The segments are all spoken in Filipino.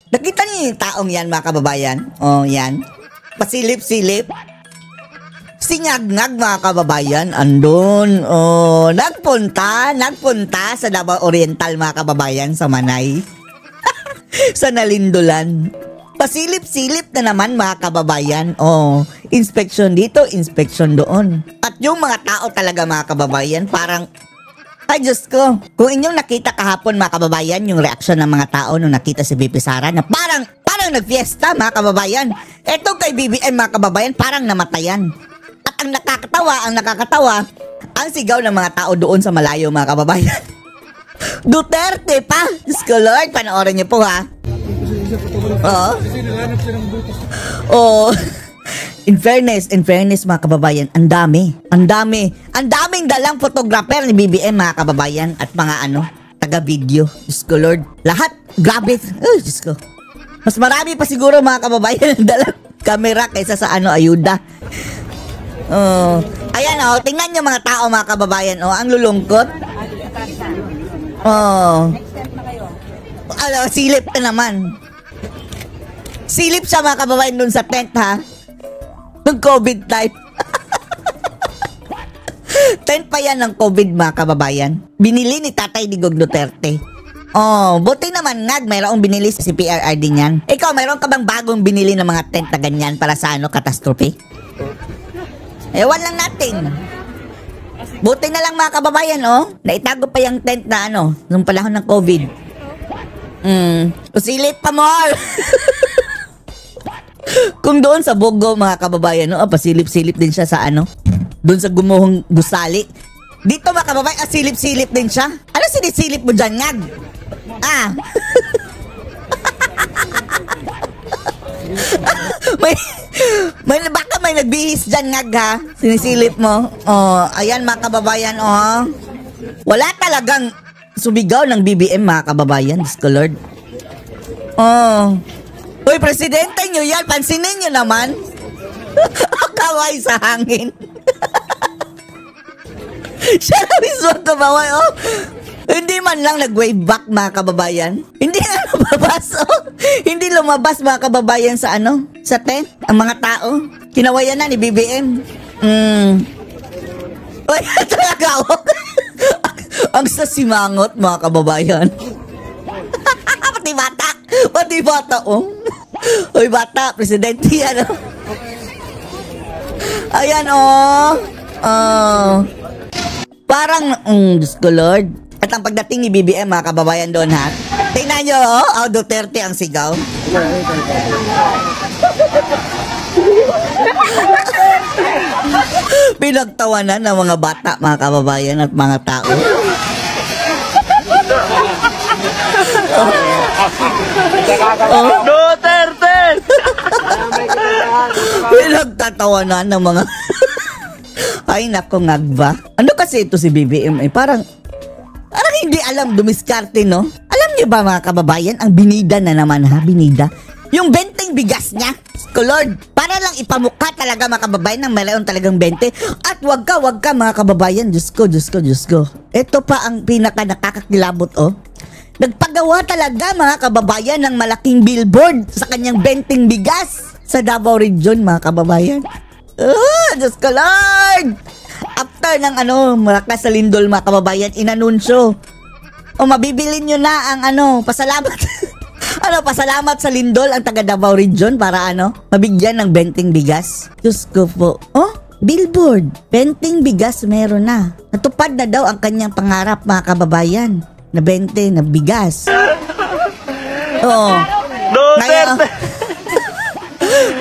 Nakita niyo yung taong yan, mga kababayan? Oh, yan. Pasilip-silip. Singag-ngag, mga kababayan. Andun. Oh, nagpunta sa Davao Oriental, mga kababayan, sa Manay. Sa Nalindulan. Pasilip-silip na naman, mga kababayan. Oh, inspection dito, inspection doon. At yung mga tao talaga, mga kababayan, parang, ay Diyos ko, kung inyong nakita kahapon, mga kababayan, yung reaksyon ng mga tao nung nakita si BP Sara na parang nagfiesta, mga kababayan. Eto kay BBM, mga kababayan, parang namatayan. At ang nakakatawa, ang sigaw ng mga tao doon sa malayo, mga kababayan. Duterte pa! Diyos ko Lord, panoorin niyo po ha. Oo. Oo. In fairness, mga kababayan, ang daming dalang photographer ni BBM, mga kababayan, at mga taga-video. Diyos ko Lord, lahat, grabe. Diyos ko. Mas marami pa siguro, mga kababayan, ang dalang camera kaysa sa ayuda. Ayan tingnan nyo mga tao, mga kababayan, ang lulungkot. Silip na naman. Silip siya, mga kababayan, dun sa tent ha. Ng COVID type. Tent pa yan ng COVID, mga kababayan. Binili ni Tatay Digong Duterte. Buti naman mayroong binili si PRRD niyan. Ikaw, mayroon ka bang bagong binili ng mga tent na ganyan para sa catastrophe? Ewan lang natin. Buti na lang, mga kababayan, naitago pa yung tent na nung panahon ng COVID. Usilit pa more. Kung doon sa Bogo, mga kababayan, pasilip-silip din siya sa doon sa Gumuhong Gusali. Dito, mga kababayan, silip-silip din siya. Ano sinisilip mo dyan, ngag? Baka may nagbihis dyan, ngag ha. Sinisilip mo. Ayan, mga kababayan, wala talagang sumigaw ng BBM, mga kababayan. Diyos ko Lord. Uy, presidente nyo yan, pansinin nyo naman. Kaway sa hangin. Siya na mismo ang kaway, Hindi man lang nag-wave back, mga kababayan. Hindi na lumabas, Hindi lumabas, mga kababayan, sa sa tent, ang mga tao. Kinawayan na ni BBM. Uy, talaga, ang sasimangot, mga kababayan. Pati bata, Uy, bata, presidente, Ayan, parang, Diyos ko Lord. At ang pagdating ni BBM, mga kababayan doon, ha? Tingnan nyo, Duterte ang sigaw. Pinagtawanan ng mga bata, mga kababayan, at mga tao. Duterte! Pinagtatawanan ng mga ay nako, ngagba. Ano kasi ito si BBM parang hindi alam dumiskarte, no? Alam niyo ba, mga kababayan, ang binida na naman, ha? Binida. Yung 20 bigas niya, Lord, para lang ipamukha talaga, mga kababayan, ng mayroon talagang 20. At wag ka, mga kababayan. Diyos ko. Ito pa ang pinaka nakakakilabot, Nagpagawa talaga, mga kababayan, ng malaking billboard sa kanyang 20 bigas sa Davao Region, mga kababayan. Diyos ko, Lord! After ng malakas sa lindol, mga kababayan, inanunsyo. Mabibili nyo na ang pasalamat. Pasalamat sa lindol ang taga Davao Region para mabigyan ng 20 bigas. Diyos ko po. Billboard. 20 bigas meron na. Natupad na daw ang kanyang pangarap, mga kababayan. Na 20 na bigas.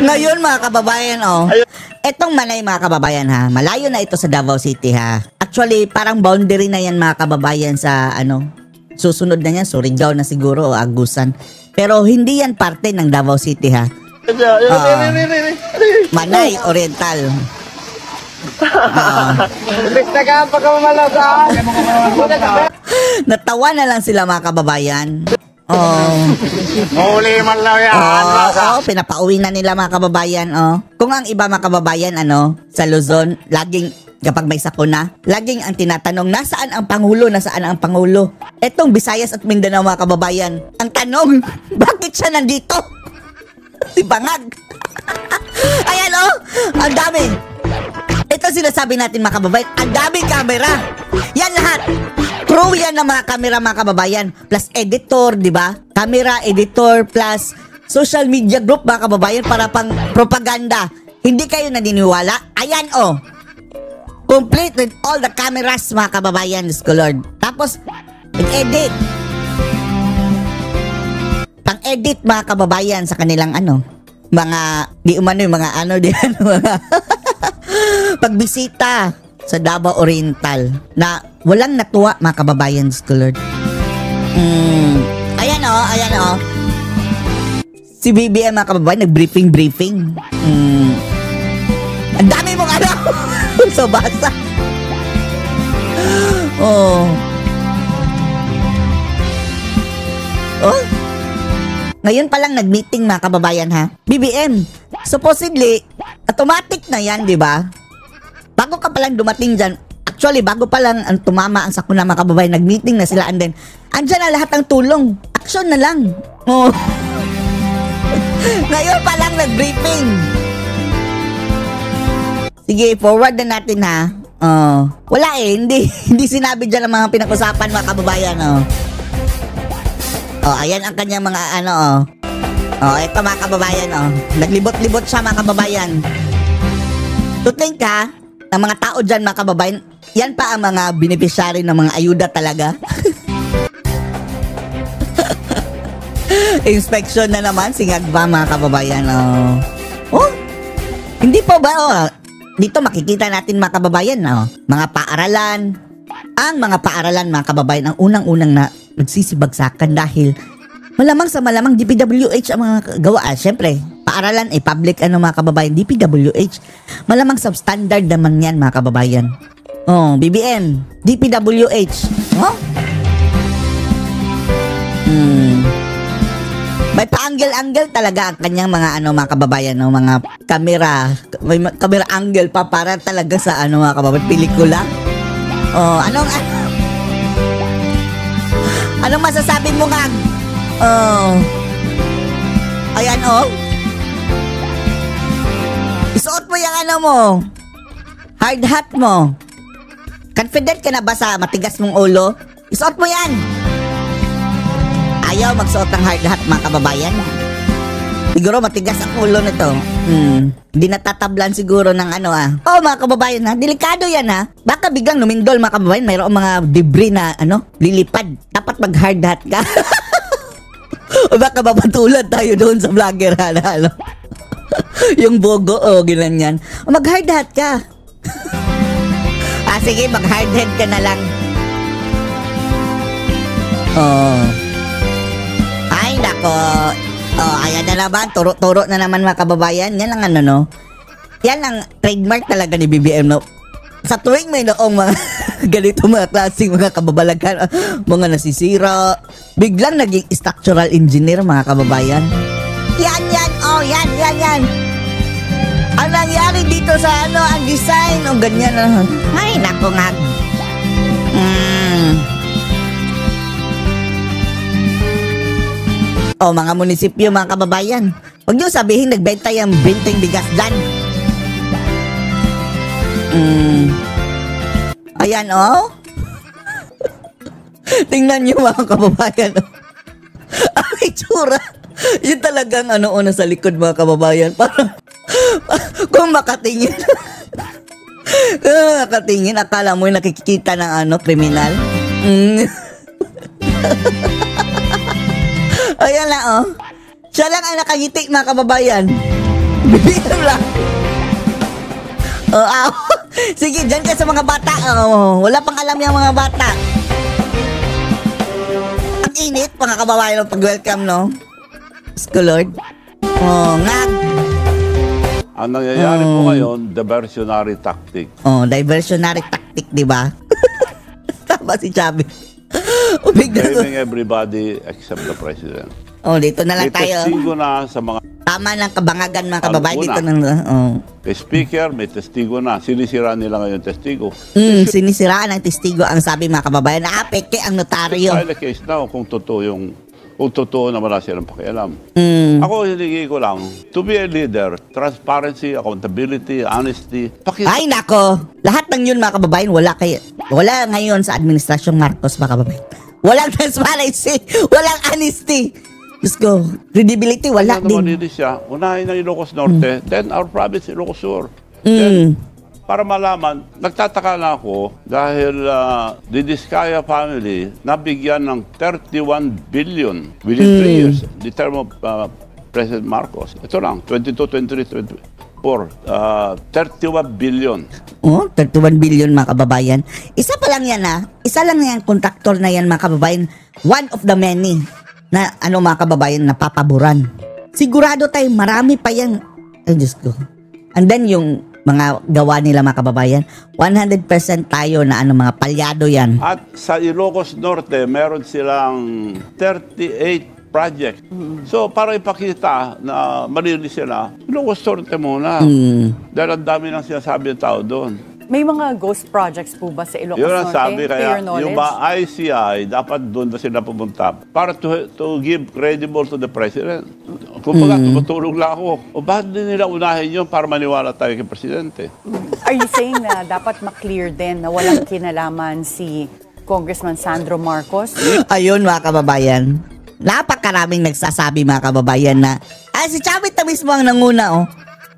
Ngayon, mga kababayan, etong Manay, mga kababayan, ha, malayo na ito sa Davao City, ha. Actually, parang boundary na yan, mga kababayan, sa susunod na yan, Surigao na siguro, o Agusan. Pero hindi yan parte ng Davao City, ha. Manay Oriental. Natawa na lang sila, mga kababayan. Oh. Huli man lang yan. Pinapauwi na nila mga kababayan. Kung ang iba mga kababayan, sa Luzon, laging kapag may sakuna, laging ang tinatanong, nasaan ang Pangulo? Nasaan ang Pangulo? Etong Visayas at Mindanao mga kababayan, ang tanong, bakit siya nandito? Si Bangag. Ayan ang dami. Ito sinasabi natin mga kababayan, ang daming camera. Yan lahat. Crew yan ng mga camera mga kababayan. Plus editor, di ba? Camera, editor, plus social media group mga kababayan para pang propaganda. Hindi kayo naniniwala? Ayan complete with all the cameras mga kababayan, Diyos ko Lord. Tapos, edit. Pang-edit mga kababayan sa kanilang mga, di umano yung mga mga pagbisita sa Davao Oriental na walang natuwa mga kababayan, Diyos ko Lord. Ayan si BBM mga kababayan, nag-briefing. Ang dami mong so basa. Ngayon pa lang nag-meeting mga kababayan ha. BBM, supposedly, automatic na yan, di ba? Bago ka palang dumating dyan, actually, bago pa lang ang tumama ang sakuna mga kababayan, nag-meeting na sila and then, andyan na lahat ng tulong. Action na lang. Ngayon pa lang nag-briefing. Sige, forward na natin ha. Wala hindi sinabi dyan ang mga pinag-usapan mga kababayan. Ayan ang kanyang mga ito mga kababayan naglibot-libot siya mga kababayan. Tuting ka, ang mga tao dyan mga kababayan, yan pa ang mga beneficiary ng mga ayuda talaga. Inspection na naman, singag ba mga kababayan? Hindi pa ba dito makikita natin mga kababayan mga paaralan. Ang mga paaralan mga kababayan ang unang-unang na nagsisibagsakan dahil malamang sa malamang DPWH ang mga gawa. Siyempre, paaralan public mga kababayan, DPWH. Malamang substandard naman yan mga kababayan. BBM, DPWH. May pa-angle-angle talaga ang kanyang mga mga kababayan, mga camera. May camera angle pa para talaga sa mga kababayan, pelikula. Anong masasabi mo nga? Ayan isuot mo yung mo. Hard hat mo. Confident ka na ba sa matigas mong ulo? Isuot mo yan. Ayaw magsuot ng hard hat mga kababayan. Siguro matigas ang ulo nito. Hindi natatablan siguro ng mga kababayan delikado yan Baka biglang numindol mga kababayan, mayroong mga debris na lilipad. Dapat mag hard hat ka. O baka mapatulad tayo doon sa vlogger yung bogo ginanyan. Mag hard hat ka. Sige, mag hard head ka na lang. Ay nako. Ayan na naman, turo-turo na naman mga kababayan. Yan ang yan ang trademark talaga ni BBM sa tuwing may noong mga ganito mga klaseng mga kababalagan, mga nasisira, biglang naging structural engineer mga kababayan. Yan. Ang nangyari dito sa ang design ganyan. Ay nako nga. Mga munisipyo mga kababayan, huwag niyo sabihin nagbenta yung benteng bigas dyan. Ayan tingnan niyo mga kababayan ang itsura. Yun talagang una sa likod mga kababayan. Parang kung makatingin akala mo yung nakikita ng kriminal. Ayan na siya lang ang nakangiti mga kababayan. BBM lang. Sige, dyan ka sa mga bata. Wala pang alam yung mga bata. Ang init mga kababayan ng pag-welcome Lord. Ngag. Ang nangyayari po ngayon, diversionary tactic. Diversionary tactic, di ba? Tama si Chubby. blaming everybody except the president. Oh, dito na lang May tayo. testigo na sa mga Tama ng kabangagan mga kababayan. Una. Dito na. Oh. speaker, may testigo na. Sinisira nila ngayon testigo. Sinisiraan ng testigo ang sabi mga kababayan. Naapeke ang notaryo. File a case now kung totoo na wala silang pakialam. Ako, hiningi ko lang, to be a leader, transparency, accountability, honesty, Ay nako, lahat ng yun mga kababayan, wala ngayon sa administrasyong Marcos mga kababayan. Walang transparency, walang honesty. Diyos ko, credibility, wala Ano naman din. din siya, unahin ng Ilocos Norte, then our province, Ilocos Sur. Then, para malaman, nagtataka na ako dahil the Diskaya family nabigyan ng 31 billion within 3 years, the term of President Marcos. Ito lang, 22, 23, 24, 31 billion. Oh, 31 billion mga kababayan. Isa pa lang yan Isa lang yan, kontraktor na yan mga kababayan. One of the many na mga kababayan napapaboran. Sigurado tayo marami pa yan. Ay Diyos ko. And then yung mga gawa nila mga kababayan, 100% tayo na mga palyado yan. At sa Ilocos Norte, meron silang 38 project. So, para ipakita na malinis sila, Ilocos Norte muna. Dahil ang dami ng sinasabi ng tao doon. May mga ghost projects po ba sa Ilocos Yun ang Norte? sabi, To kaya your knowledge? yung mga ICI, dapat doon na sila pumunta para to give credible to the president. Kumbaga, tumutulong lang ako. O bakit din nila unahin yun para maniwala tayo kay presidente? Are you saying na dapat maklear din na walang kinalaman si Congressman Sandro Marcos? Ayun mga kababayan. Napakaraming nagsasabi mga kababayan na si Chavit na mismo ang nanguna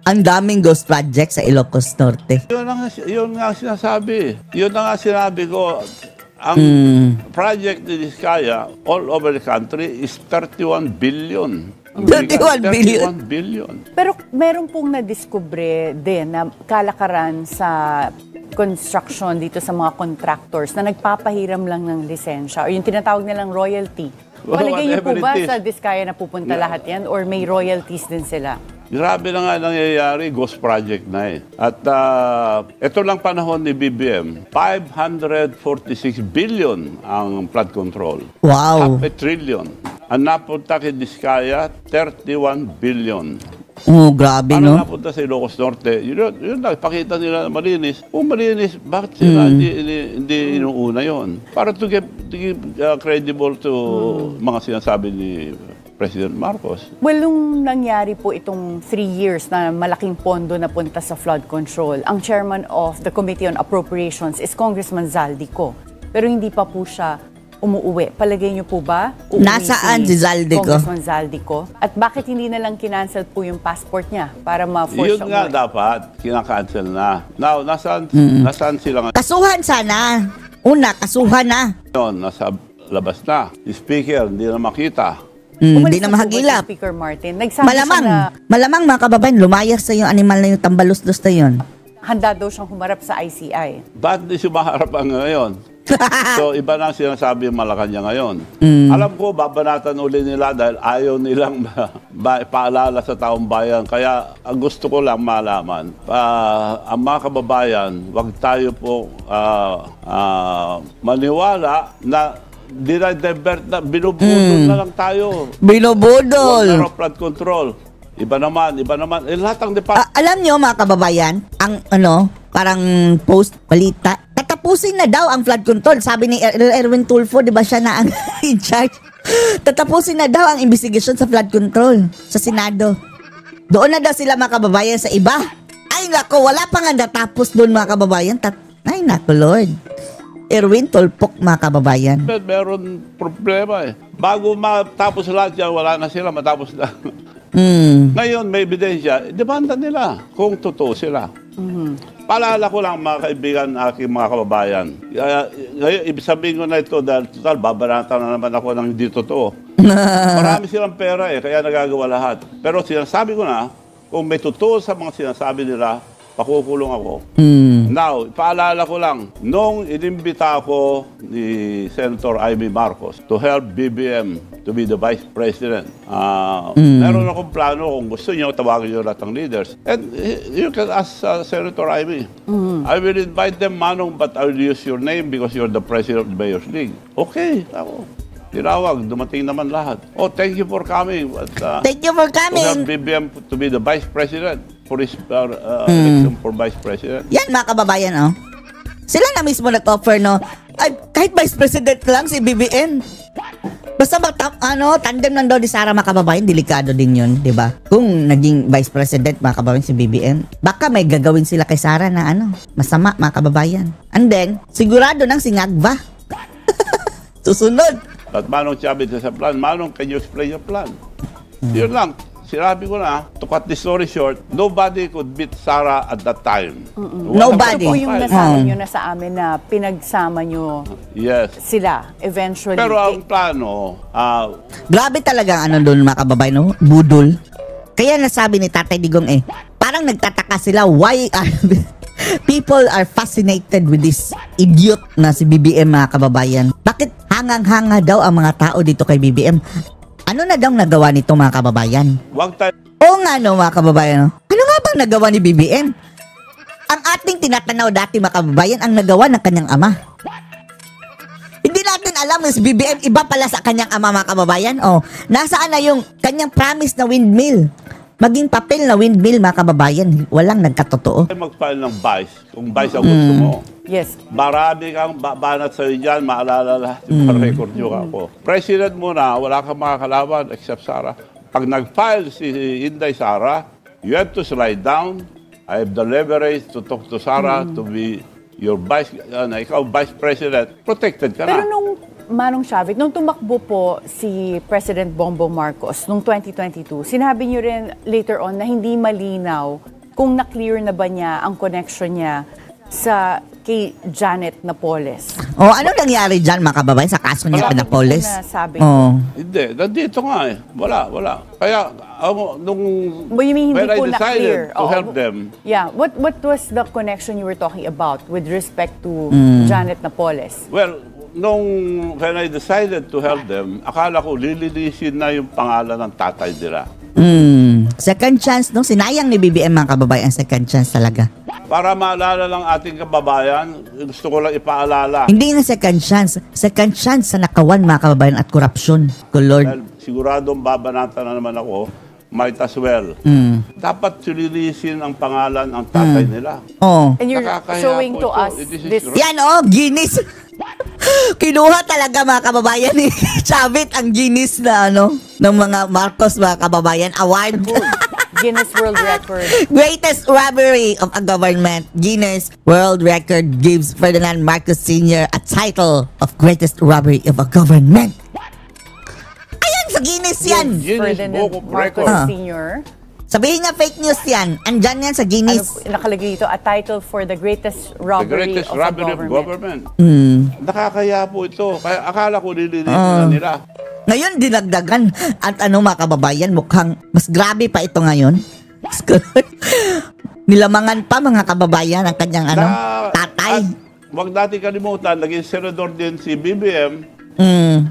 ang daming ghost project sa Ilocos Norte. Yun nga sinasabi. Yun na nga sinabi ko. Ang project ni Diskaya all over the country is 31 billion. 31 billion. 31 billion. Pero meron pong nadiskubre din na kalakaran sa construction dito sa mga contractors na nagpapahiram lang ng lisensya o yung tinatawag nilang royalty. Well, Palagay niyo po whatever ba it is. sa Diskaya na pupunta lahat yan or may royalties din sila? Grabe na nga nangyayari, ghost project na eh. At ito lang panahon ni BBM, 546 billion ang flood control. Wow. Half a trillion. Ang napunta kay Diskaya, 31 billion. Oh, grabe Ano no? napunta sa Ilocos Norte, yun lang, pakita nila na malinis. Kung malinis, bakit sila hindi inuuna yon? Para to give credible to mga sinasabi ni President Marcos. Well, nung nangyari po itong 3 years na malaking pondo na punta sa flood control, ang chairman of the Committee on Appropriations is Congressman Zaldico. Pero hindi pa po siya umuuwi. Palagay niyo po ba? Uuwi Nasaan si Zaldico? Congressman Zaldico? At bakit hindi na lang kinancel po yung passport niya para ma-force Yun siya nga umuwi? dapat, kinakancel na. Now, nasaan sila Kasuhan sana. Una, kasuhan na. ngayon? Nasa labas na. The speaker, hindi na makita. Hindi Umalis na po ba mahagilap. si Speaker Martin? Nagsabi siya na Malamang mga kababayan, lumayas sa yung animal na yung tambalos-dos na yun. handa daw siyang humarap sa ICI. Ba't di sumaharap ang ngayon? So, iba na ang sinasabi yung Malacanang ngayon. Alam ko, babanatan uli nila dahil ayaw nilang paalala sa taong bayan. Kaya, ang gusto ko lang malaman, ang mga kababayan, wag tayo po maniwala na dinadivert na, binubudol na lang tayo. Binubudol. Water of flood control. Iba naman. Lahat ang department. Alam nyo mga kababayan, ang parang post balita, tatapusin na daw ang flood control. Sabi ni Erwin Tulfo, di ba siya na ang in charge? Tatapusin na daw ang investigasyon sa flood control sa Senado. Doon na daw sila mga kababayan sa iba. Ay nako, wala pa nga natapos doon mga kababayan. Ay nako Lord. Erwin Tulfo mga kababayan. Meron problema eh. Bago matapos lahat yan, wala na sila, matapos na. Ngayon, may ebidensya, demanda nila kung totoo sila. Paalala ko lang mga kaibigan, aking mga kababayan. Ngayon, ibig sabihin ko na ito dahil total, babanatan na naman ako ng hindi totoo. Marami silang pera eh, kaya nagagawa lahat. Pero sinasabi ko na, kung may totoo sa mga sinasabi nila, pakukulong ako. Now, paalala ko lang, nung inimbita ako ni Senator Amy Marcos to help BBM to to be the Vice President. Meron akong plano kung gusto niyo, tawagin niyo lahat ng leaders. And you can ask Senator Amy. I will invite them, Manong, but I will use your name because you're the President of the Mayor's League. Okay, ako. Tinawag, dumating naman lahat. Oh, thank you for coming. But, Thank you for to have coming. BBM to be the Vice President for his election for Vice President. Yan mga kababayan, oh. Sila na mismo nag-offer, no? Ay, kahit Vice President lang si BBM. Basta tandem lang daw ni Sara, mga kababayan, delikado din yun, di ba? Kung naging Vice President, mga kababayan, si BBM, baka may gagawin sila kay Sara na masama, mga kababayan. And then, sigurado nang singagba. Susunod. At Manong Chavez sa plan, Manong, can you explain your plan? Yun lang. Sinabi ko na, to cut the story short, nobody could beat Sara at that time. Nobody. Ito po yung nasabi nyo na sa amin na pinagsama nyo Yes. sila eventually. Pero ang plano, Grabe talaga ang doon, mga kababayan, no? Budol. Kaya nasabi ni Tatay Digong parang nagtataka sila why people are fascinated with this idiot na si BBM, mga kababayan. Bakit hangang-hanga daw ang mga tao dito kay BBM? Ano na daw nagawa nito, mga kababayan? wag tayo Oo nga, no, mga kababayan. No? Ano nga bang nagawa ni BBM? Ang ating tinatanaw dati, mga kababayan, ang nagawa ng kanyang ama. Hindi natin alam na si BBM iba pala sa kanyang ama, mga kababayan. Oh, nasaan na yung kanyang promise na windmill? Maging papel na windmill, mga kababayan. Walang nagkatotoo. mag-file ng vice. Kung vice ang gusto mo. Yes. Marami kang banat sa'yo dyan, maalala lahat yung record nyo ako. President muna, wala kang makakalaban except Sara. Pag nag-file si Inday Sara, you have to slide down. I have the leverage to talk to Sara to be your vice, ikaw vice president. Protected ka Pero na. nung Manong Chavez, nung tumakbo po si President Bongbong Marcos nung 2022, sinabi niyo rin later on na hindi malinaw kung na-clear na ba niya ang connection niya sa kay Janet Napoles. Oh, ano nangyari dyan, mga kababayan, sa kaso niya Wala. Napoles? Nasabi. Oh. Hindi, nandito nga eh. Wala. Kaya, ako, nung You mean hindi when I po decided na-clear? to Oo. help them, Yeah. What was the connection you were talking about with respect to Janet Napoles? well, when I decided to help them, akala ko lilinisin na yung pangalan ng tatay nila. Second chance, no? Sinayang ni BBM, mga kababayan, second chance talaga. Para maalala ng ating kababayan, gusto ko lang ipaalala. Hindi na second chance sa nakawan, mga kababayan, at korupsyon. Good Lord. Dahil siguradong babanatan na naman ako, might as well. Dapat sililisin ang pangalan ng tatay nila. Oh. And you're Nakakahiya showing po to ito. us It is this. correct. Yan, oh, Guinness. Kinuha talaga, mga kababayan, ni Chavit ang Guinness na, ng mga Marcos, mga kababayan, award. Guinness World Record. Greatest robbery of a government. Guinness World Record gives Ferdinand Marcos Sr. a title of greatest robbery of a government. Ayan, sa Guinness yan. Guinness Ferdinand Book of Marcos Records. Sr. Sabihin nga fake news yan. Andyan yan sa Ano Guinness. po, nakalagay dito, a title for the greatest The robbery, greatest of, robbery a of government. government. Nakakaya po ito. Kaya akala ko lilinisin na nila. Ngayon, dinagdagan. At mga kababayan, mukhang mas grabe pa ito ngayon. Nilamangan pa, mga kababayan, ang kanyang tatay. At huwag natin kalimutan, naging senador din si BBM.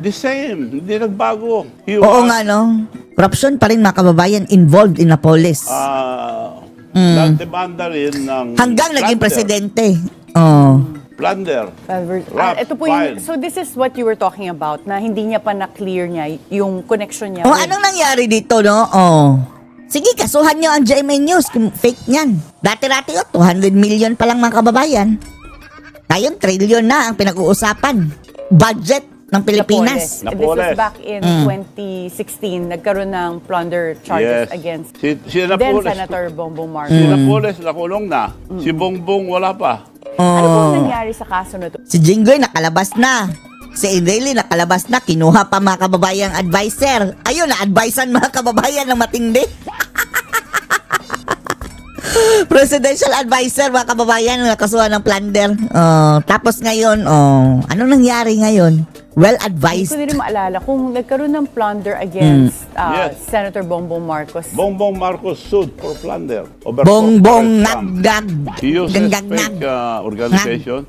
The same. Hindi nagbago. Oo nga, no? Corruption pa rin, mga kababayan, involved in Napoles. Nagdemanda rin ng Hanggang naging plunder. presidente. Oh. Plunder. Ito po yung, so this is what you were talking about, na hindi niya pa na-clear niya yung connection niya. Oh, with- anong nangyari dito, no? Oh. Sige, kasuhan nyo ang GMA News kung fake niyan. Dati-dati, 200 million pa lang, mga kababayan. Ngayon, trillion na ang pinag-uusapan. Budget ng Pilipinas. This Napoles. was back in 2016, nagkaroon ng plunder charges Yes. against Si then Napoles. Senator Bongbong Marcos. Si Napoles, nakulong na. Si Bongbong, wala pa. Ano pong nangyari sa kaso na to? Si Jinggoy nakalabas na. Si Enrile nakalabas na. Kinuha pa, mga kababayang advisor. Ayun, na-advisean, mga kababayan, ng matindi. Presidential advisor, mga kababayan, nakasuhan ng plunder. Tapos ngayon, anong nangyari ngayon? Well Hindi advised. ko din maalala kung nagkaroon ng plunder against Yes. Senator Bongbong Marcos. Bongbong Marcos sued for plunder. Over Bongbong corporate scam. nagdag. He uses Ganggag-nag. fake organization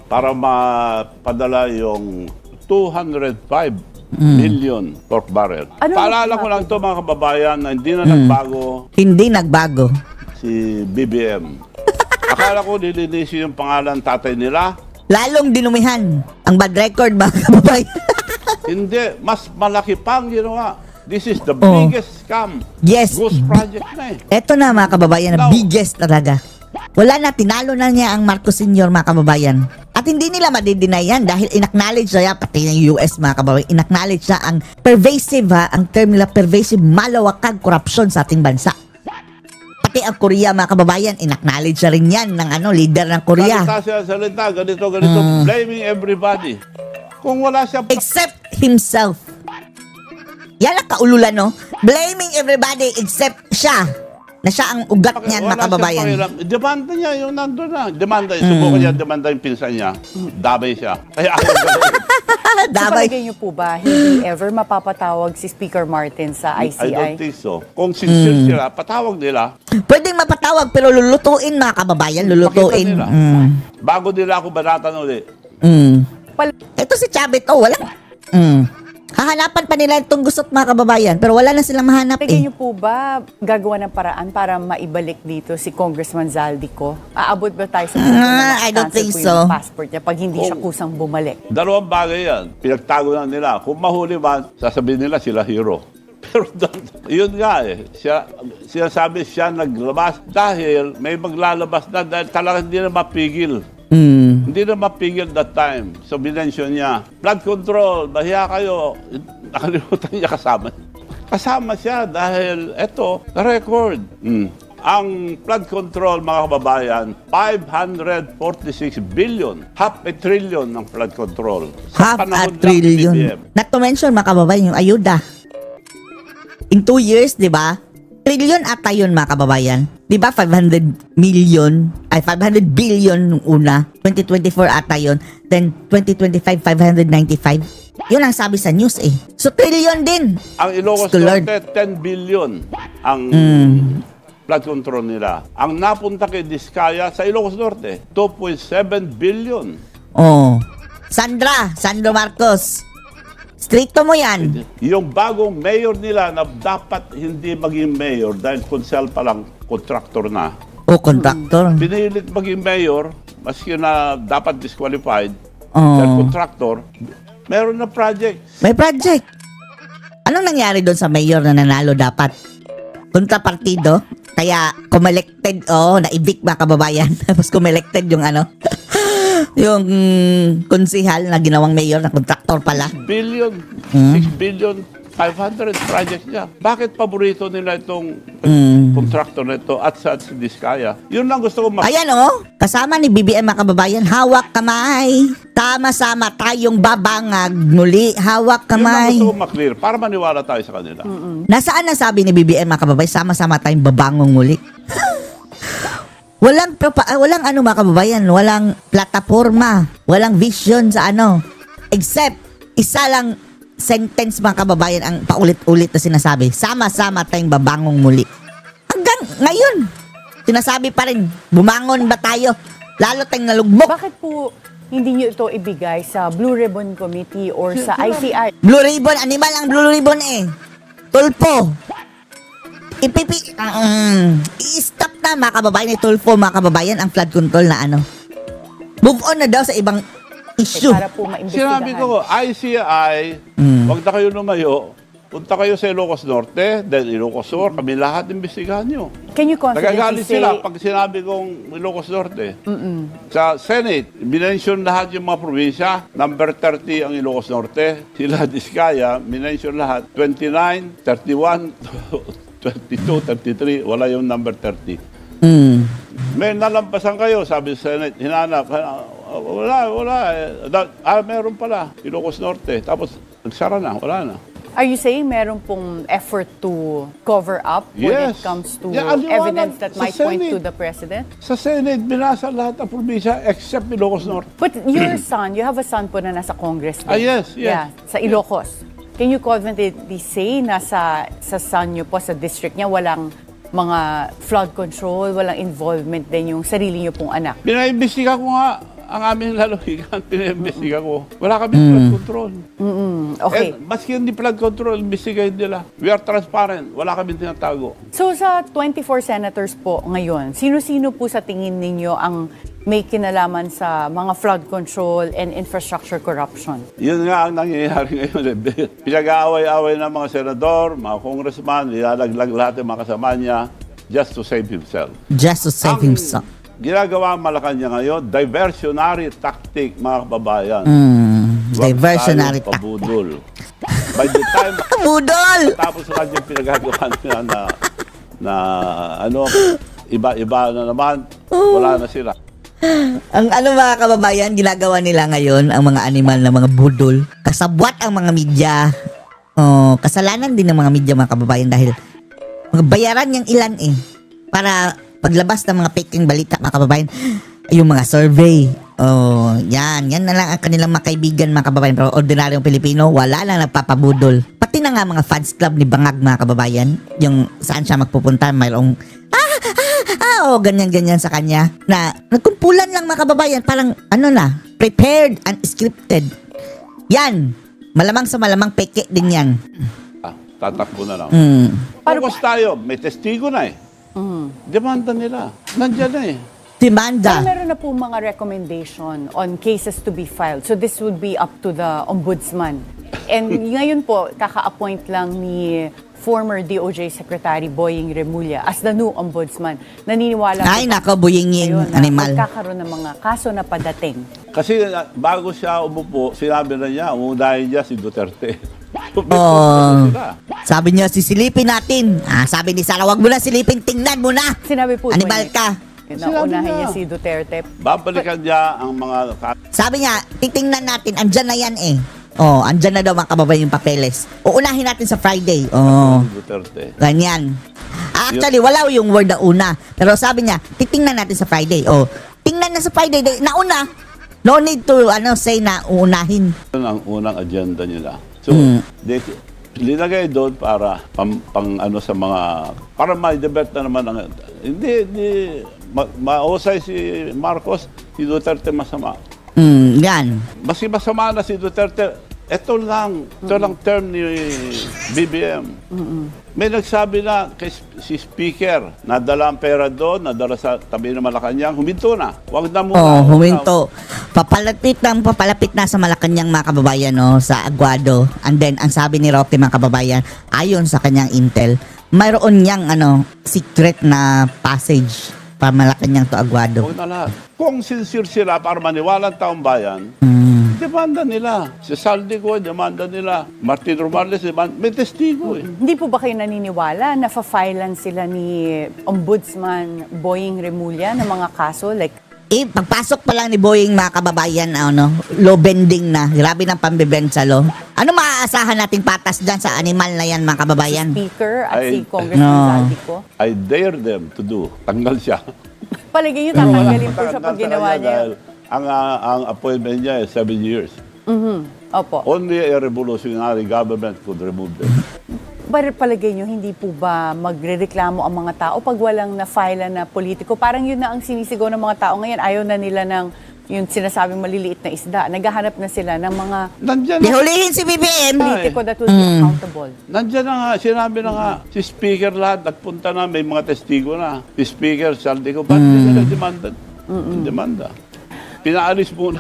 para mapadala yung 205 million pork barrel. Ano Paalala ko lang ito mga kababayan na hindi na nagbago Hindi nagbago. si BBM. Akala ko nilinisin yung pangalan tatay nila. Lalong dinumihan ang bad record, mga kababayan. Hindi, mas malaki pang ginawa. This is the Oh. biggest scam. Yes. Ghost project na eh. Eto na, mga kababayan, na No. biggest talaga. Wala na, tinalo na niya ang Marcos Sr., mga kababayan. At hindi nila madideny yan dahil inacknowledge na yan, pati ng US, mga kababayan, inacknowledge na ang pervasive, ang term nila, pervasive, malawakang korupsyon sa ating bansa. Pati ang Korea, mga kababayan, inacknowledge na rin yan ng leader ng Korea. Salita, ganito, blaming everybody. Kung wala siya Except himself. Yan ang kaululan, no? Blaming everybody except siya. Na siya ang ugat niyan, mga kababayan. Demanda niya yung nandun na. Demanda, subukan niya, demanda yung pinsan niya. Dabay siya. Kaya ayaw gawin. Sa Dabay. palagay niyo po ba, hindi ever mapapatawag si Speaker Martin sa I don't ICI? think so. Kung sincere sila, patawag nila. Pwedeng mapatawag pero lulutuin, mga kababayan. Lulutuin. Pakita nila. Bago nila ako banatan ulit. Ito si Chavit, walang. Hahanapan pa nila itong gusot, mga kababayan. Pero wala na silang mahanap Palagay niyo po ba gagawa ng paraan para maibalik dito si Congressman Zaldico? Aabot ba tayo sa I don't think po so. yung passport niya pag hindi siya kusang bumalik? Dalawang bagay yan. Pinagtago na nila. Kung mahuli man, sasabihin nila sila hero. Pero yun nga siya sabi siya naglabas dahil may maglalabas na dahil talagang hindi na mapigil. Hindi na mapigil that time. So, binensyon niya, flood control, bahiya kayo. Nakalimutan niya kasama. Kasama siya dahil eto, record. Ang flood control, mga kababayan, 546 billion. Half a trillion ng flood control. Sa Half a panahon lang ni trillion. BBM. Not to mention, mga kababayan, yung ayuda. In 2 years, di ba? Trillion ata yun, mga kababayan. Di ba 500 billion nung una. 2024 ata yun. Then 2025, 595. Yun ang sabi sa news eh. So trillion din. Ang Ilocos Lord. Norte, 10 billion ang flood control nila. Ang napunta kay Diskaya sa Ilocos Norte, 2.7 billion. Sandro Marcos. Stricto mo yan. Yung bagong mayor nila na dapat hindi maging mayor dahil konsel pa lang, contractor na. Contractor. Pinilit maging mayor, maski na dapat disqualified, dahil contractor, meron na project. May project. Anong nangyari doon sa mayor na nanalo dapat? Kontrapartido? Kaya kumelected, na-evict mga kababayan. Tapos kumelected yung yung konsihal na ginawang mayor na kontraktor pala. 6 billion 500 project niya. Bakit paborito nila itong kontraktor na ito at sa Diskaya? Yun lang gusto ko Ayan kasama ni BBM mga kababayan, hawak kamay. Tama-sama tayong babangag muli, hawak Yun lang kamay. gusto ko maklear para maniwala tayo sa kanila. Nasaan ang sabi ni BBM mga kababayan, sama-sama tayong babangong muli? Walang mga kababayan, walang plataforma, walang vision sa except isa lang sentence mga kababayan ang paulit-ulit na sinasabi, sama-sama tayong babangong muli. Hanggang ngayon, sinasabi pa rin, bumangon ba tayo? Lalo tayong nalugmok. Bakit po hindi niyo ito ibigay sa Blue Ribbon Committee or sa ICI? Blue Ribbon, animal ang Blue Ribbon Tulpo. I-stop na mga kababayan ni Tulfo, mga kababayan, ang flood control na Move on na daw sa ibang issue. Para po maimbestigahan. Sinabi ko, ICI, wag na kayo lumayo. Punta kayo sa Ilocos Norte, then Ilocos Sur, kami lahat imbestigahan nyo. Can you confidently Nagagalit say... sila pag sinabi kong Ilocos Norte. Sa Senate, binention lahat yung mga probinsya. Number 30 ang Ilocos Norte. Sila Diskaya, binention lahat. 29, 31, 22, 33, wala yung number 30. May nalampasan kayo, sabi sa Senate, hinanap. Wala. Meron pala, Ilocos Norte. Tapos, nagsara na, wala na. Are you saying meron pong effort to cover up when it comes to evidence that might point to the President? Sa Senate, binasa lahat ng probinsya except Ilocos Norte. But your son, you have a son po na nasa Congress. Yes. Yeah, sa Ilocos. Can you confidently say na sa son niyo po, sa district niya, walang mga flood control, walang involvement din yung sarili niyo pong anak? Binaimbestiga ko nga. ang aming lalawigan, pinimbestiga ko. Wala kami flood control. Okay. Maski hindi flood control, imbestigahin nila. We are transparent. Wala kami tinatago. So sa 24 senators po ngayon, sino-sino po sa tingin ninyo ang may kinalaman sa mga flood control and infrastructure corruption? Yun nga ang nangyayari ngayon. Pinag-aaway-aaway ng mga senador, mga congressman, ilalaglag lahat ng mga kasama niya just to save himself. Just to save himself. Ginagawa ang Malacanang ngayon, diversionary tactic, mga kababayan. Diversionary tactic. Pabudol. By the time Budol! tapos na yung pinagagawa nila na ano, iba-iba na naman, wala na sila. Ang ano mga kababayan, ginagawa nila ngayon, ang mga animal na mga budol, kasabwat ang mga media. Kasalanan din ng mga media mga kababayan dahil magbayaran yung ilan para paglabas ng mga faking balita mga kababayan, yung mga survey. Yan na lang ang kanilang mga kaibigan mga kababayan. Pero ordinaryong Pilipino, wala lang nagpapabudol. Pati na nga mga fans club ni Bangag mga kababayan, yung saan siya magpupunta, mayroong ganyan-ganyan sa kanya na nagkumpulan lang mga kababayan, parang prepared and scripted. Yan, malamang sa malamang peke din yan. Tatakbo na lang. Paano tayo, may testigo na demanda nila. Nandiyan na Demanda. So, meron na po mga recommendation on cases to be filed. So this would be up to the ombudsman. And ngayon po, kaka-appoint lang ni former DOJ Secretary Boying Remulla as the new ombudsman. Naniniwala Ay, nako, buyinging animal. Magkakaroon ng mga kaso na padating. Kasi bago siya umupo, sinabi na niya, umunahin niya si Duterte. Sabi niya, sisilipin natin. Sabi ni Sara, wag mo na silipin, tingnan mo na. Sinabi po animal ka. Naunahin niya si Duterte. Babalikan niya ang mga... Sabi niya, titingnan natin, andyan na yan andyan na daw mga kababayan yung papeles. Uunahin natin sa Friday. Duterte. Ganyan. Actually, wala yung word na una. Pero sabi niya, titingnan natin sa Friday. Tingnan na sa Friday. Nauna. No need to say na uunahin. Yun ang unang agenda nila. So, linagay doon para sa mga... Para ma-debate na naman. Hindi mausay si Marcos, si Duterte masama. Yan. Mas masama na si Duterte. Ito lang term ni BBM. May nagsabi na si Speaker, nadala ang pera doon, nadala sa tabi ng Malacanang, huminto na. Huwag na muna. Huminto. Papalapit na sa Malacanang mga kababayan, sa Aguado. And then, ang sabi ni Roque mga kababayan, ayon sa kanyang intel, mayroon niyang secret na passage para Malacanang to Aguado. Huwag na lahat. Kung sincere sila para maniwala ang taong bayan, demanda nila. Si Saldico, demanda nila. Martin Romales, may testigo Hindi po ba kayo naniniwala na fa-filean sila ni Ombudsman Boying Remulla ng mga kaso? Like, pagpasok pa lang ni Boying mga kababayan, law bending na. Grabe ng pambebensya law. Ano maaasahan nating patas dyan sa animal na yan mga kababayan? Si Speaker at si Congressman Saldico? I dare them to do. Tanggal siya. Palagay nyo, tatanggalin po siya pag ginawa niya. Ang appointment niya is 7 years. Opo. Only a revolutionary government could remove them. Pero palagay nyo, hindi po ba magrereklamo ang mga tao pag walang na-file na politiko? Parang yun na ang sinisigaw ng mga tao ngayon. Ayaw na nila ng yung sinasabing maliliit na isda. Naghahanap na sila ng mga Dihulihin si BBM. politiko that will be accountable. Nandiyan na nga, sinabi na nga, si Speaker lahat, nagpunta na, may mga testigo na. Si Speaker, Saldico, ba't hindi nila demanda? Pinaalis muna.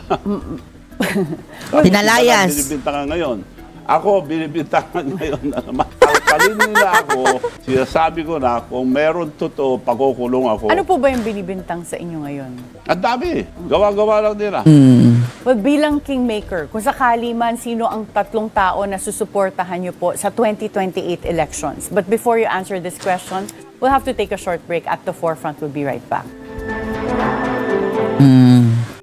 Pinalayas. Binibintangan ngayon. Ako, binibintangan ngayon na naman. Talino nila ako, sinasabi ko na, kung meron totoo, pakukulong ako. Ano po ba yung binibintang sa inyo ngayon? Ang dami. Gawa-gawa lang nila. Well, bilang kingmaker, kung sakali man, sino ang 3 tao na susuportahan nyo po sa 2028 elections? But before you answer this question, we'll have to take a short break. At the Forefront, we'll be right back.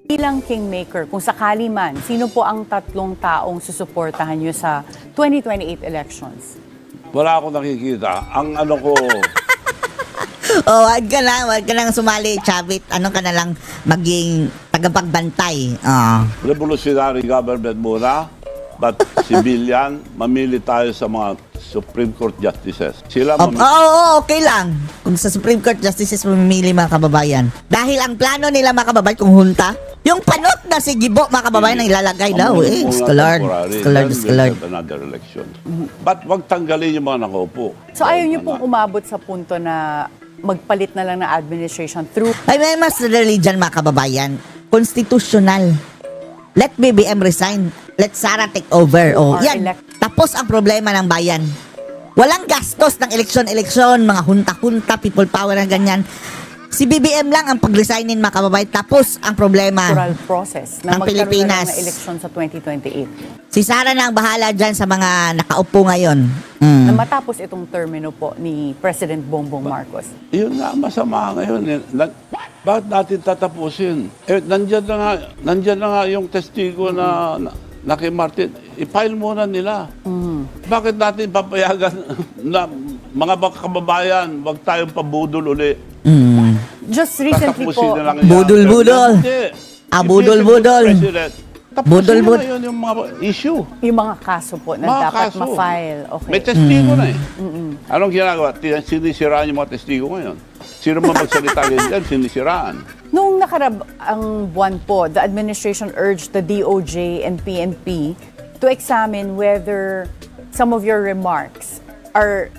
Bilang kingmaker, kung sakali man, sino po ang 3 taong susuportahan nyo sa 2028 elections? Wala akong nakikita. Ang ko... wag ka lang sumali, Chavit. Ka na lang maging tagapagbantay. Revolutionary government muna. But civilian, mamili tayo sa mga Supreme Court justices. Sila Okay lang. Kung sa Supreme Court Justices mamimili mga kababayan. Dahil ang plano nila mga kababayan kung hunta, yung panot na si Gibo mga kababayan ang ilalagay daw. Scholar. Another election. But wag tanggalin yung mga nakaupo. So ayaw niyo pong umabot sa punto na magpalit na lang ng administration through... Ay, may mas dali dyan mga kababayan. Constitutional. Let BBM resign. Let Sara take over. Or Yan. elect. Tapos ang problema ng bayan. Walang gastos ng eleksyon-eleksyon, mga hunta-hunta, people power na ganyan. Si BBM lang ang pag-resignin mga kababayan. Tapos ang problema Natural process na ng magkaroon Pilipinas. na ng eleksyon sa 2028. Si Sara na ang bahala dyan sa mga nakaupo ngayon. Na matapos itong termino po ni President Bongbong Marcos. Yun nga masama ngayon. Bakit natin tatapusin? Nandyan na nga yung testigo na kay Martin. I-file muna nila. Bakit natin papayagan na mga kababayan, wag tayong pabudol uli? Just recently Tatapusin po, na lang yan. Budol-budol. Hindi. Budol-budol. Tapusin Budol-budol. na yun yung mga issue. yung mga kaso po na Mga dapat kaso. ma-file. Okay. May testigo na eh. Anong ginagawa? Sinisiraan yung mga testigo ngayon. Sino man magsalita ganyan, sinisiraan. Noong ang buwan po, the administration urged the DOJ and PNP to examine whether some of your remarks are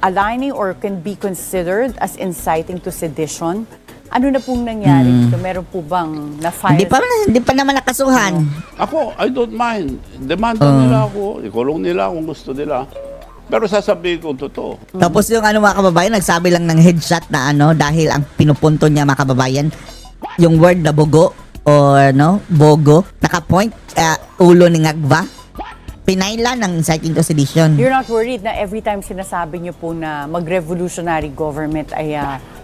aligning or can be considered as inciting to sedition. Ano na pong nangyari dito? Meron po bang na-file? Hindi pa naman nakasuhan. Ako, I don't mind. Demanda nila ako. Ikulong nila kung gusto nila. Pero sasabihin ko totoo. Tapos yung mga kababayan, nagsabi lang ng headshot na dahil ang pinupunto niya mga kababayan, yung word na bogo or bogo, naka-point ulo ni Ngagba. Pinayla ng inciting to sedition. You're not worried na every time sinasabi niyo po na mag-revolutionary government ay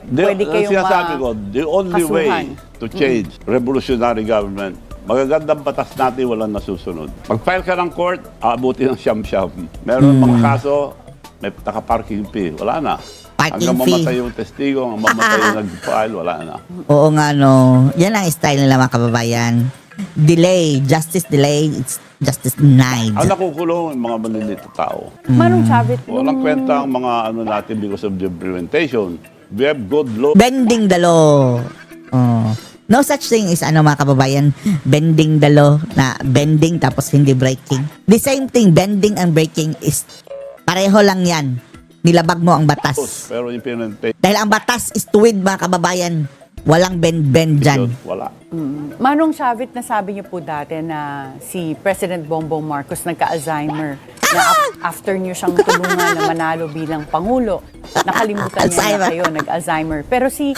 pwede kayong sinasabi ko, the only way kasuhan. to change revolutionary government, magagandang batas natin walang nasusunod. Pag-file ka ng court, aabuti ng siyam-siyam. Meron mga kaso, may naka-parking fee. Wala na. Parking hanggang fee. mamatay yung testigo, hanggang mamatay yung nag-file, wala na. Oo nga yan ang style nila mga kababayan. Delay, justice delay, it's justice denied. Ang nakukulong yung mga malilito tao. Manong Chavit, Walang kwenta ang mga natin because of the implementation. We have good law. Bending the law. No such thing is mga kababayan, bending the law na bending tapos hindi breaking. The same thing, bending and breaking is pareho lang yan. Nilabag mo ang batas. Pero implementation, Dahil ang batas is tuwid mga kababayan. Walang bend-bend dyan. wala. Manong Chavit, nasabi niyo po dati na si President Bongbong Marcos nagka-Alzheimer. Na after niyo siyang tulungan na manalo bilang Pangulo, nakalimutan niya na kayo, nag-Alzheimer. Pero si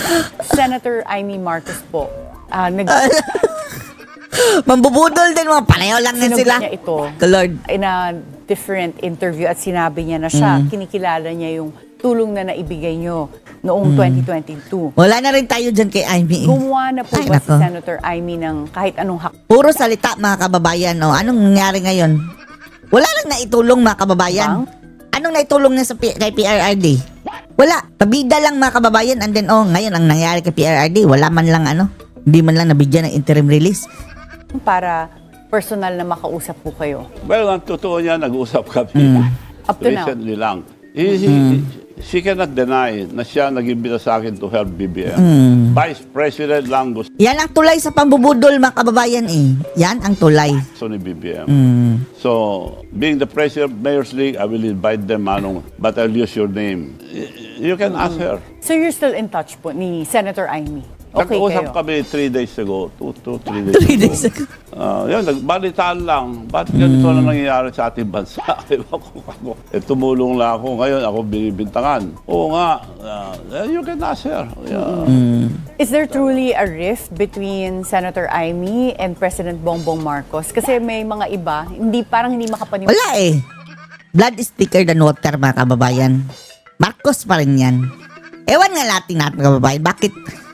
Senator Amy Marcos po, Mambubudol din mga pareho lang din sinabi sila. niya ito Lord. in a different interview at sinabi niya na siya, kinikilala niya yung tulong na naibigay niyo noong 2022. Wala na rin tayo dyan kay Amy. Gumawa na po Ay, ba si nako. Senator Amy ng kahit anong Puro salita mga kababayan. Anong nangyari ngayon? Wala lang naitulong mga kababayan. Anong naitulong niya kay PRRD? Wala. Pabida lang mga kababayan. And then, ngayon ang nangyari kay PRRD, wala man lang hindi man lang nabigyan ng interim release. para personal na makausap po kayo? Well, ang totoo niya, nag-uusap kami. Up to now. Recently lang. She cannot deny na siya nag-imbita sa akin to help BBM. Vice President lang gusto Yan ang tulay sa pambubudol mga kababayan Yan ang tulay. ni BBM. So, being the President of Mayor's League, I will invite them, but I'll use your name. You can ask her. So you're still in touch po ni Senator Amy? Okay Nag-uusap kayo? kami 3 days ago. 3 3 days ago. Yun, nagbalitaan lang. Ba't ganito na nangyayari sa ating bansa? Ewan ko ako. Tumulong lang ako. Ngayon, ako binibintangan. Oo nga. You can ask her. Yeah. Is there truly a rift between Senator Amy and President Bongbong Marcos? Kasi may mga iba, parang hindi makapaniwala. Wala Blood is thicker than water mga kababayan. Marcos pa rin yan. Ewan nga natin kababayan. Bakit?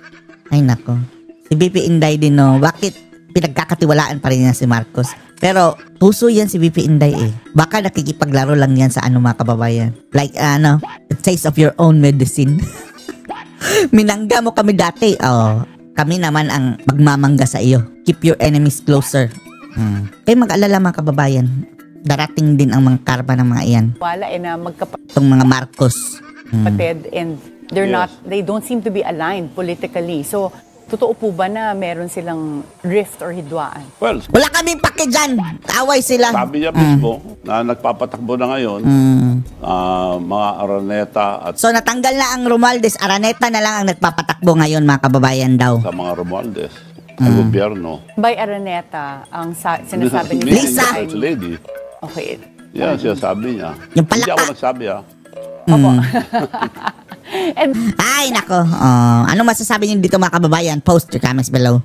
Ay nako. Si BP Inday din bakit pinagkakatiwalaan pa rin niya si Marcos? Pero puso yan si BP Inday Baka nakikipaglaro lang yan sa mga kababayan. Like the taste of your own medicine. Minangga mo kami dati. Kami naman ang magmamangga sa iyo. Keep your enemies closer. Kayo mag-alala mga kababayan. darating din ang mga karma ng mga iyan. wala na magkapatid Itong mga Marcos. and they're Yes. not, they don't seem to be aligned politically. So, totoo po ba na meron silang rift or hidwaan? Well, Wala kaming pake dyan. Away sila. sabi niya mismo na nagpapatakbo na ngayon, mga Araneta at So natanggal na ang Romualdez. Araneta na lang ang nagpapatakbo ngayon, mga kababayan daw. sa mga Romualdez, ang gobyerno. By Araneta, ang sinasabi ni Lisa! First lady. Okay. Yan, siya sabi niya. Yung pala- Hindi ako nagsabi, Opo. And Ay, nako. Ano masasabi niyo dito, mga kababayan? Post your comments below.